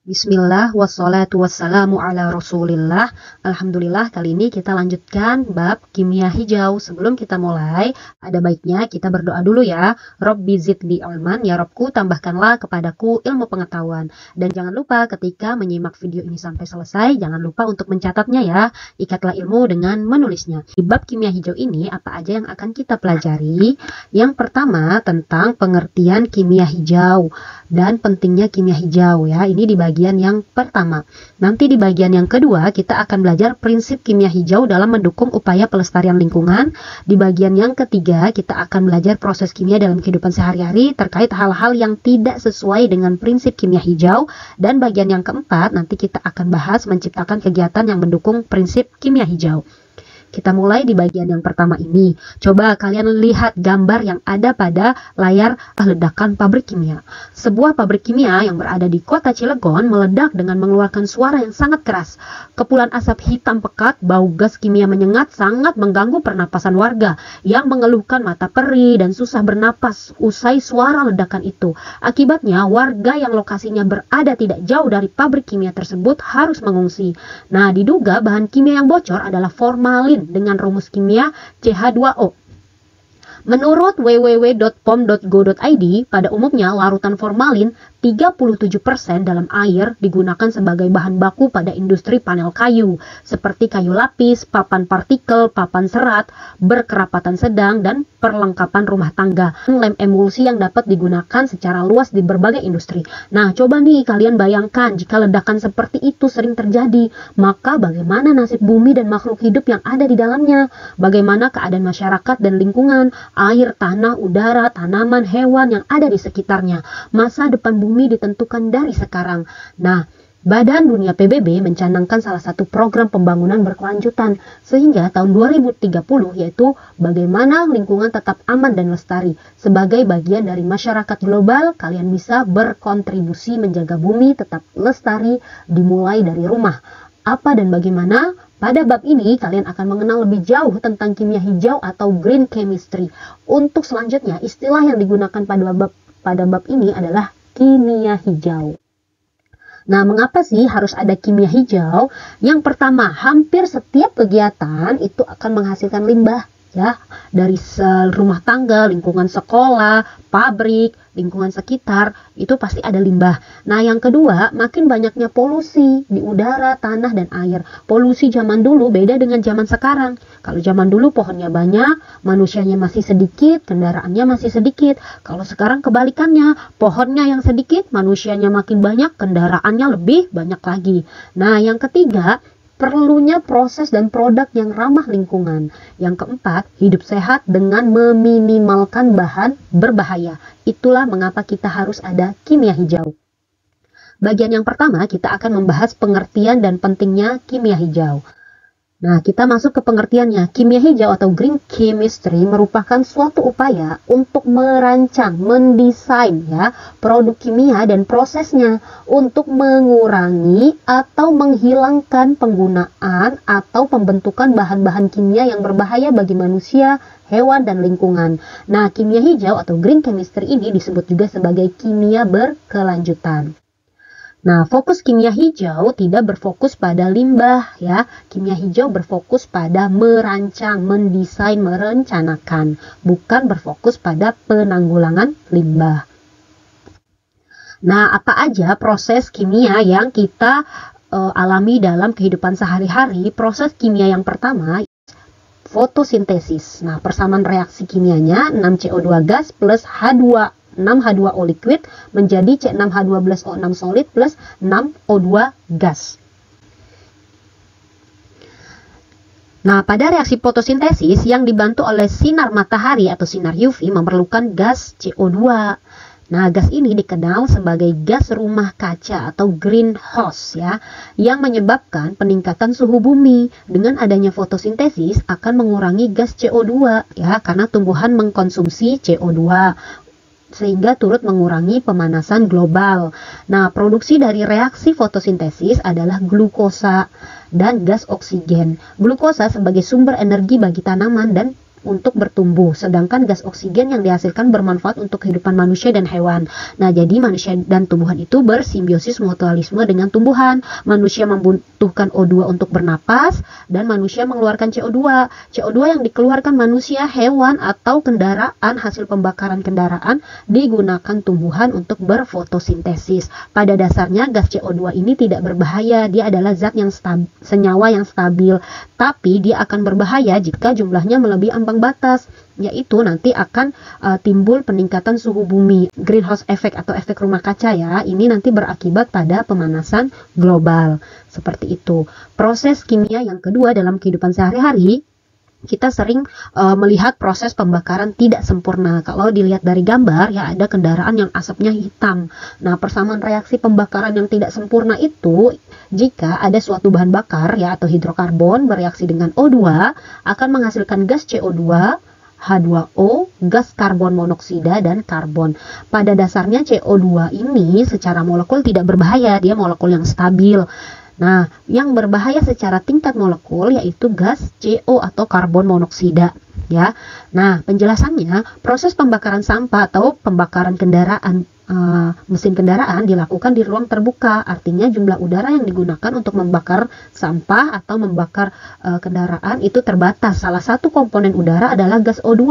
Bismillah wassalatu wassalamu ala rasulillah. Alhamdulillah, kali ini kita lanjutkan bab kimia hijau. Sebelum kita mulai, ada baiknya kita berdoa dulu ya. Robbi zidni ilman, ya Robku tambahkanlah kepadaku ilmu pengetahuan. Dan jangan lupa ketika menyimak video ini sampai selesai, jangan lupa untuk mencatatnya ya. Ikatlah ilmu dengan menulisnya. Di bab kimia hijau ini apa aja yang akan kita pelajari? Yang pertama tentang pengertian kimia hijau dan pentingnya kimia hijau ya. Ini di bagian yang pertama. Nanti di bagian yang kedua kita akan belajar prinsip kimia hijau dalam mendukung upaya pelestarian lingkungan. Di bagian yang ketiga kita akan belajar proses kimia dalam kehidupan sehari-hari terkait hal-hal yang tidak sesuai dengan prinsip kimia hijau. Dan bagian yang keempat nanti kita akan bahas menciptakan kegiatan yang mendukung prinsip kimia hijau. Kita mulai di bagian yang pertama ini. Coba kalian lihat gambar yang ada pada layar ledakan pabrik kimia. Sebuah pabrik kimia yang berada di kota Cilegon meledak dengan mengeluarkan suara yang sangat keras. Kepulan asap hitam pekat, bau gas kimia menyengat sangat mengganggu pernapasan warga yang mengeluhkan mata perih dan susah bernapas usai suara ledakan itu. Akibatnya warga yang lokasinya berada tidak jauh dari pabrik kimia tersebut harus mengungsi. Nah, diduga bahan kimia yang bocor adalah formalin dengan rumus kimia CH2O. Menurut www.pom.go.id, pada umumnya larutan formalin 37% dalam air digunakan sebagai bahan baku pada industri panel kayu, seperti kayu lapis, papan partikel, papan serat, berkerapatan sedang, dan perlengkapan rumah tangga. Lem emulsi yang dapat digunakan secara luas di berbagai industri. Nah, coba nih kalian bayangkan jika ledakan seperti itu sering terjadi, maka bagaimana nasib bumi dan makhluk hidup yang ada di dalamnya? Bagaimana keadaan masyarakat dan lingkungan, air, tanah, udara, tanaman, hewan yang ada di sekitarnya? Masa depan bumi ditentukan dari sekarang. Nah, Badan Dunia PBB mencanangkan salah satu program pembangunan berkelanjutan sehingga tahun 2030, yaitu bagaimana lingkungan tetap aman dan lestari. Sebagai bagian dari masyarakat global, kalian bisa berkontribusi menjaga bumi tetap lestari dimulai dari rumah. Apa dan bagaimana? Pada bab ini kalian akan mengenal lebih jauh tentang kimia hijau atau green chemistry. Untuk selanjutnya, istilah yang digunakan pada bab ini adalah kimia hijau. Nah, mengapa sih harus ada kimia hijau? Yang pertama, hampir setiap kegiatan itu akan menghasilkan limbah ya, dari rumah tangga, lingkungan sekolah, pabrik, lingkungan sekitar, itu pasti ada limbah. Nah, yang kedua, makin banyaknya polusi di udara, tanah, dan air. Polusi zaman dulu beda dengan zaman sekarang. Kalau zaman dulu pohonnya banyak, manusianya masih sedikit, kendaraannya masih sedikit. Kalau sekarang kebalikannya, pohonnya yang sedikit, manusianya makin banyak, kendaraannya lebih banyak lagi. Nah, yang ketiga, perlunya proses dan produk yang ramah lingkungan. Yang keempat, hidup sehat dengan meminimalkan bahan berbahaya. Itulah mengapa kita harus ada kimia hijau. Bagian yang pertama, kita akan membahas pengertian dan pentingnya kimia hijau. Nah, kita masuk ke pengertiannya. Kimia hijau atau green chemistry merupakan suatu upaya untuk merancang, mendesain ya, produk kimia dan prosesnya untuk mengurangi atau menghilangkan penggunaan atau pembentukan bahan-bahan kimia yang berbahaya bagi manusia, hewan, dan lingkungan. Nah, kimia hijau atau green chemistry ini disebut juga sebagai kimia berkelanjutan. Nah, fokus kimia hijau tidak berfokus pada limbah ya. Kimia hijau berfokus pada merancang, mendesain, merencanakan, bukan berfokus pada penanggulangan limbah. Nah, apa aja proses kimia yang kita alami dalam kehidupan sehari-hari? Proses kimia yang pertama, fotosintesis. Nah, persamaan reaksi kimianya 6CO2 gas plus H6H2O liquid menjadi C6H12O6 solid plus 6O2 gas. Nah, pada reaksi fotosintesis yang dibantu oleh sinar matahari atau sinar UV memerlukan gas CO2. Nah, gas ini dikenal sebagai gas rumah kaca atau greenhouse ya, yang menyebabkan peningkatan suhu bumi. Dengan adanya fotosintesis akan mengurangi gas CO2 ya, karena tumbuhan mengkonsumsi CO2. Sehingga turut mengurangi pemanasan global. Nah, produksi dari reaksi fotosintesis adalah glukosa dan gas oksigen. Glukosa sebagai sumber energi bagi tanaman dan untuk bertumbuh, sedangkan gas oksigen yang dihasilkan bermanfaat untuk kehidupan manusia dan hewan. Nah, jadi manusia dan tumbuhan itu bersimbiosis mutualisme dengan tumbuhan. Manusia membutuhkan O2 untuk bernapas, dan manusia mengeluarkan CO2. CO2 yang dikeluarkan manusia, hewan, atau kendaraan, hasil pembakaran kendaraan, digunakan tumbuhan untuk berfotosintesis. Pada dasarnya, gas CO2 ini tidak berbahaya. Dia adalah zat yang senyawa yang stabil, tapi dia akan berbahaya jika jumlahnya melebihi ambang batas, yaitu nanti akan timbul peningkatan suhu bumi, greenhouse effect atau efek rumah kaca ya. Ini nanti berakibat pada pemanasan global. Seperti itu. Proses kimia yang kedua dalam kehidupan sehari-hari, kita sering melihat proses pembakaran tidak sempurna. Kalau dilihat dari gambar ya, ada kendaraan yang asapnya hitam. Nah, persamaan reaksi pembakaran yang tidak sempurna itu, jika ada suatu bahan bakar ya atau hidrokarbon bereaksi dengan O2, akan menghasilkan gas CO2, H2O, gas karbon monoksida, dan karbon. Pada dasarnya CO2 ini secara molekul tidak berbahaya, dia molekul yang stabil. Nah, yang berbahaya secara tingkat molekul yaitu gas CO atau karbon monoksida ya. Nah, penjelasannya, proses pembakaran sampah atau pembakaran kendaraan, mesin kendaraan dilakukan di ruang terbuka. Artinya jumlah udara yang digunakan untuk membakar sampah atau membakar kendaraan itu terbatas. Salah satu komponen udara adalah gas O2.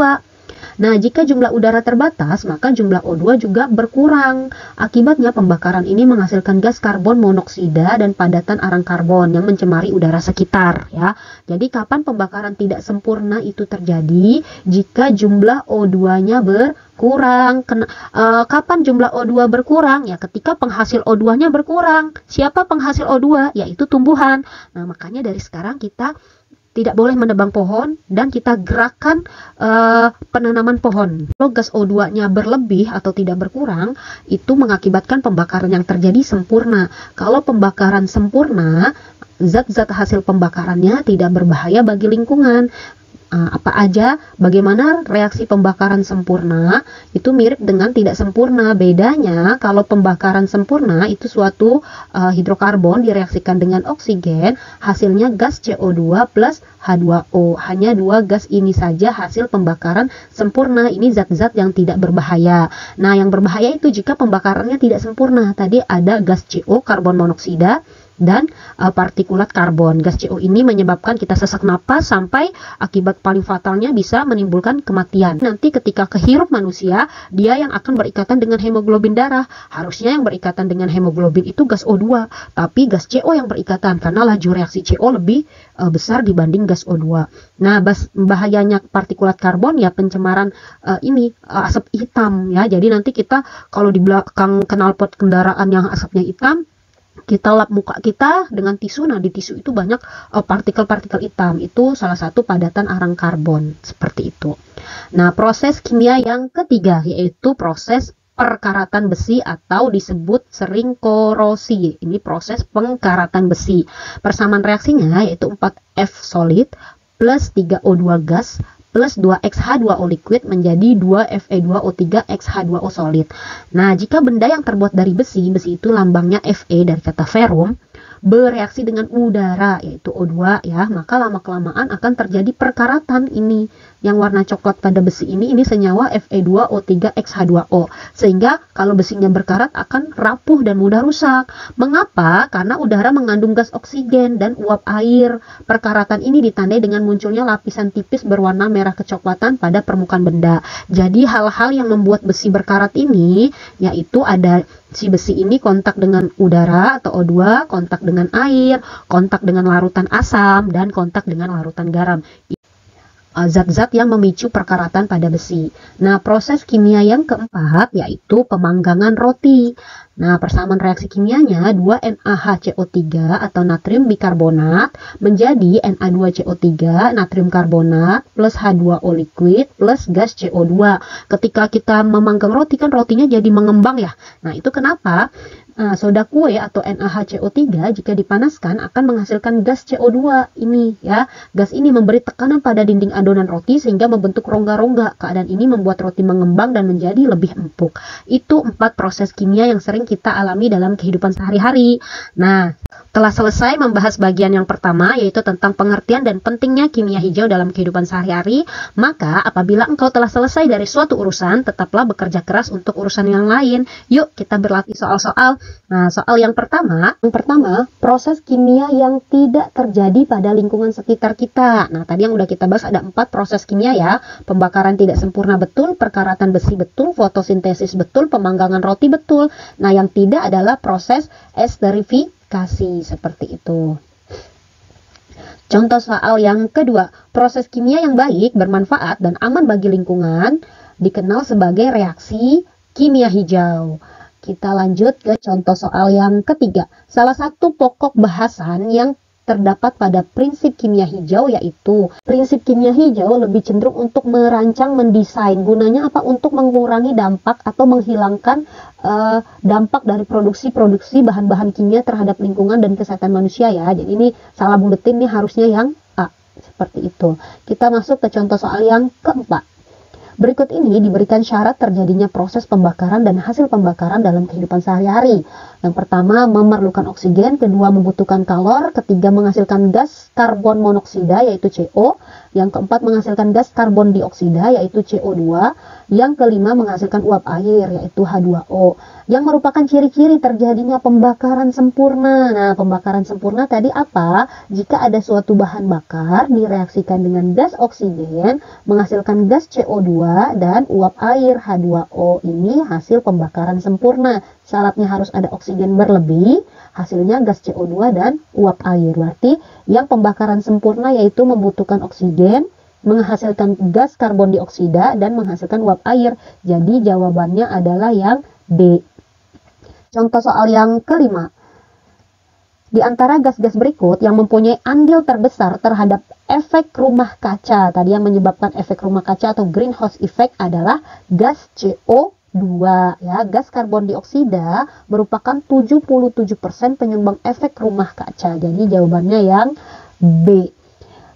Nah, jika jumlah udara terbatas, maka jumlah O2 juga berkurang. Akibatnya, pembakaran ini menghasilkan gas karbon monoksida dan padatan arang karbon yang mencemari udara sekitar ya. Jadi, kapan pembakaran tidak sempurna itu terjadi? Jika jumlah O2-nya berkurang. Kapan jumlah O2 berkurang? Ya, ketika penghasil O2-nya berkurang. Siapa penghasil O2? Yaitu tumbuhan. Nah, makanya dari sekarang kita tidak boleh menebang pohon dan kita gerakkan penanaman pohon. Kalau gas O2-nya berlebih atau tidak berkurang, itu mengakibatkan pembakaran yang terjadi sempurna. Kalau pembakaran sempurna, zat-zat hasil pembakarannya tidak berbahaya bagi lingkungan. Apa aja, bagaimana reaksi pembakaran sempurna itu mirip dengan tidak sempurna. Bedanya, kalau pembakaran sempurna itu suatu hidrokarbon direaksikan dengan oksigen, hasilnya gas CO2 plus H2O. Hanya dua gas ini saja hasil pembakaran sempurna. Ini zat-zat yang tidak berbahaya. Nah, yang berbahaya itu jika pembakarannya tidak sempurna. Tadi ada gas CO, karbon monoksida, dan partikulat karbon. Gas CO ini menyebabkan kita sesak napas sampai akibat paling fatalnya bisa menimbulkan kematian. Nanti ketika kehirup manusia, dia yang akan berikatan dengan hemoglobin darah. Harusnya yang berikatan dengan hemoglobin itu gas O2, tapi gas CO yang berikatan karena laju reaksi CO lebih besar dibanding gas O2. Nah, bahayanya partikulat karbon ya pencemaran asap hitam ya. Jadi nanti kita kalau di belakang knalpot kendaraan yang asapnya hitam, kita lap muka kita dengan tisu. Nah, di tisu itu banyak partikel-partikel hitam. Itu salah satu padatan arang karbon. Seperti itu. Nah, proses kimia yang ketiga yaitu proses perkaratan besi atau disebut sering korosi. Ini proses pengkaratan besi. Persamaan reaksinya yaitu 4F solid plus 3O2 gas plus 2XH2O liquid menjadi 2Fe2O3 XH2O solid. Nah, jika benda yang terbuat dari besi itu lambangnya Fe dari kata ferrum, bereaksi dengan udara yaitu O2 ya, maka lama-kelamaan akan terjadi perkaratan ini. Yang warna coklat pada besi ini senyawa Fe2O3 XH2O, sehingga kalau besinya berkarat akan rapuh dan mudah rusak. Mengapa? Karena udara mengandung gas oksigen dan uap air. Perkaratan ini ditandai dengan munculnya lapisan tipis berwarna merah kecoklatan pada permukaan benda. Jadi hal-hal yang membuat besi berkarat ini yaitu ada si besi ini kontak dengan udara atau O2, kontak dengan air, kontak dengan larutan asam, dan kontak dengan larutan garam. Zat-zat yang memicu perkaratan pada besi. Nah, proses kimia yang keempat yaitu pemanggangan roti. Nah, persamaan reaksi kimianya 2NaHCO3 atau natrium bikarbonat menjadi Na2CO3 natrium karbonat plus H2O liquid plus gas CO2. Ketika kita memanggang roti kan rotinya jadi mengembang ya. Nah, itu kenapa? Soda kue atau NaHCO3 jika dipanaskan akan menghasilkan gas CO2 ini ya. Gas ini memberi tekanan pada dinding adonan roti sehingga membentuk rongga-rongga. Keadaan ini membuat roti mengembang dan menjadi lebih empuk. Itu 4 proses kimia yang sering kita alami dalam kehidupan sehari-hari. Nah, Telah selesai membahas bagian yang pertama, yaitu tentang pengertian dan pentingnya kimia hijau dalam kehidupan sehari-hari. Maka apabila engkau telah selesai dari suatu urusan, tetaplah bekerja keras untuk urusan yang lain. Yuk kita berlatih soal-soal. Nah, soal yang pertama, proses kimia yang tidak terjadi pada lingkungan sekitar kita. Nah, tadi yang udah kita bahas ada 4 proses kimia ya. Pembakaran tidak sempurna betul, perkaratan besi betul, fotosintesis betul, pemanggangan roti betul. Nah, yang tidak adalah proses esterifikasi seperti itu. Contoh soal yang kedua, proses kimia yang baik, bermanfaat, dan aman bagi lingkungan dikenal sebagai reaksi kimia hijau. Kita lanjut ke contoh soal yang ketiga. Salah satu pokok bahasan yang terdapat pada prinsip kimia hijau yaitu prinsip kimia hijau lebih cenderung untuk merancang, mendesain. Gunanya apa? Untuk mengurangi dampak atau menghilangkan dampak dari produksi bahan-bahan kimia terhadap lingkungan dan kesehatan manusia ya. Jadi ini salah buletin nih, harusnya yang A. Seperti itu. Kita masuk ke contoh soal yang keempat. Berikut ini diberikan syarat terjadinya proses pembakaran dan hasil pembakaran dalam kehidupan sehari-hari. Yang pertama, memerlukan oksigen, kedua membutuhkan kalor, ketiga menghasilkan gas karbon monoksida yaitu CO, yang keempat menghasilkan gas karbon dioksida yaitu CO2, yang kelima menghasilkan uap air yaitu H2O. Yang merupakan ciri-ciri terjadinya pembakaran sempurna. Nah, pembakaran sempurna tadi apa? Jika ada suatu bahan bakar direaksikan dengan gas oksigen, menghasilkan gas CO2 dan uap air H2O. Ini hasil pembakaran sempurna. Syaratnya harus ada oksigen berlebih, hasilnya gas CO2 dan uap air. Berarti yang pembakaran sempurna yaitu membutuhkan oksigen, menghasilkan gas karbon dioksida, dan menghasilkan uap air. Jadi jawabannya adalah yang D. Contoh soal yang kelima. Di antara gas-gas berikut yang mempunyai andil terbesar terhadap efek rumah kaca, tadi yang menyebabkan efek rumah kaca atau greenhouse effect adalah gas CO2 ya. Gas karbon dioksida merupakan 77% penyumbang efek rumah kaca. Jadi jawabannya yang B.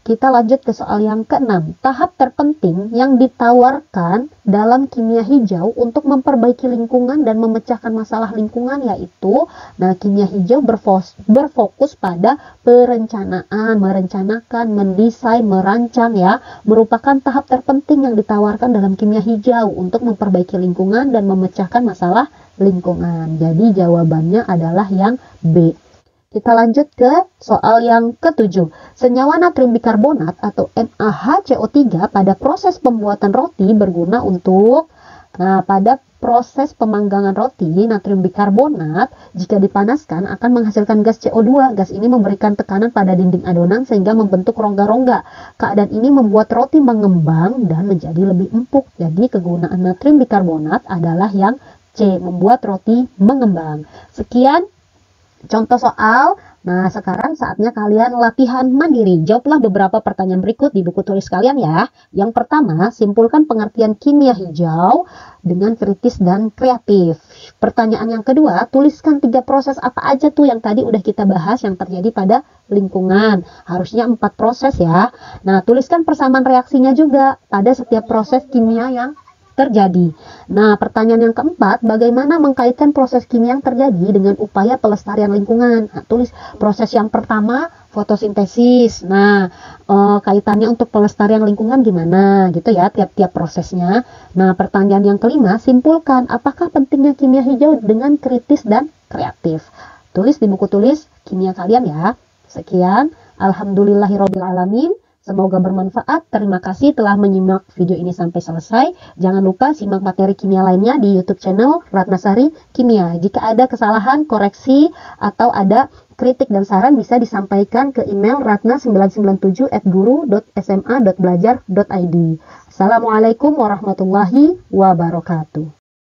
Kita lanjut ke soal yang keenam. Tahap terpenting yang ditawarkan dalam kimia hijau untuk memperbaiki lingkungan dan memecahkan masalah lingkungan yaitu, nah, kimia hijau berfokus pada perencanaan, merencanakan, mendesain, merancang ya, merupakan tahap terpenting yang ditawarkan dalam kimia hijau untuk memperbaiki lingkungan dan memecahkan masalah lingkungan. Jadi jawabannya adalah yang B. Kita lanjut ke soal yang ketujuh. Senyawa natrium bikarbonat atau NaHCO3 pada proses pembuatan roti berguna untuk, nah, pada proses pemanggangan roti, natrium bikarbonat jika dipanaskan akan menghasilkan gas CO2. Gas ini memberikan tekanan pada dinding adonan sehingga membentuk rongga-rongga. Keadaan ini membuat roti mengembang dan menjadi lebih empuk. Jadi kegunaan natrium bikarbonat adalah yang C, membuat roti mengembang. Sekian contoh soal. Nah, sekarang saatnya kalian latihan mandiri. Jawablah beberapa pertanyaan berikut di buku tulis kalian ya. Yang pertama, simpulkan pengertian kimia hijau dengan kritis dan kreatif. Pertanyaan yang kedua, tuliskan 3 proses apa aja tuh yang tadi udah kita bahas yang terjadi pada lingkungan. Harusnya 4 proses ya. Nah, tuliskan persamaan reaksinya juga pada setiap proses kimia yang terjadi. Nah, pertanyaan yang keempat, bagaimana mengkaitkan proses kimia yang terjadi dengan upaya pelestarian lingkungan? Nah, tulis proses yang pertama, fotosintesis. Nah, kaitannya untuk pelestarian lingkungan gimana gitu ya, tiap-tiap prosesnya. Nah, pertanyaan yang kelima, simpulkan apakah pentingnya kimia hijau dengan kritis dan kreatif. Tulis di buku tulis kimia kalian ya. Sekian, alhamdulillahirobbilalamin. Semoga bermanfaat. Terima kasih telah menyimak video ini sampai selesai. Jangan lupa simak materi kimia lainnya di YouTube channel Ratnasari Kimia. Jika ada kesalahan, koreksi, atau ada kritik dan saran bisa disampaikan ke email ratna997@guru.sma.belajar.id. Assalamualaikum warahmatullahi wabarakatuh.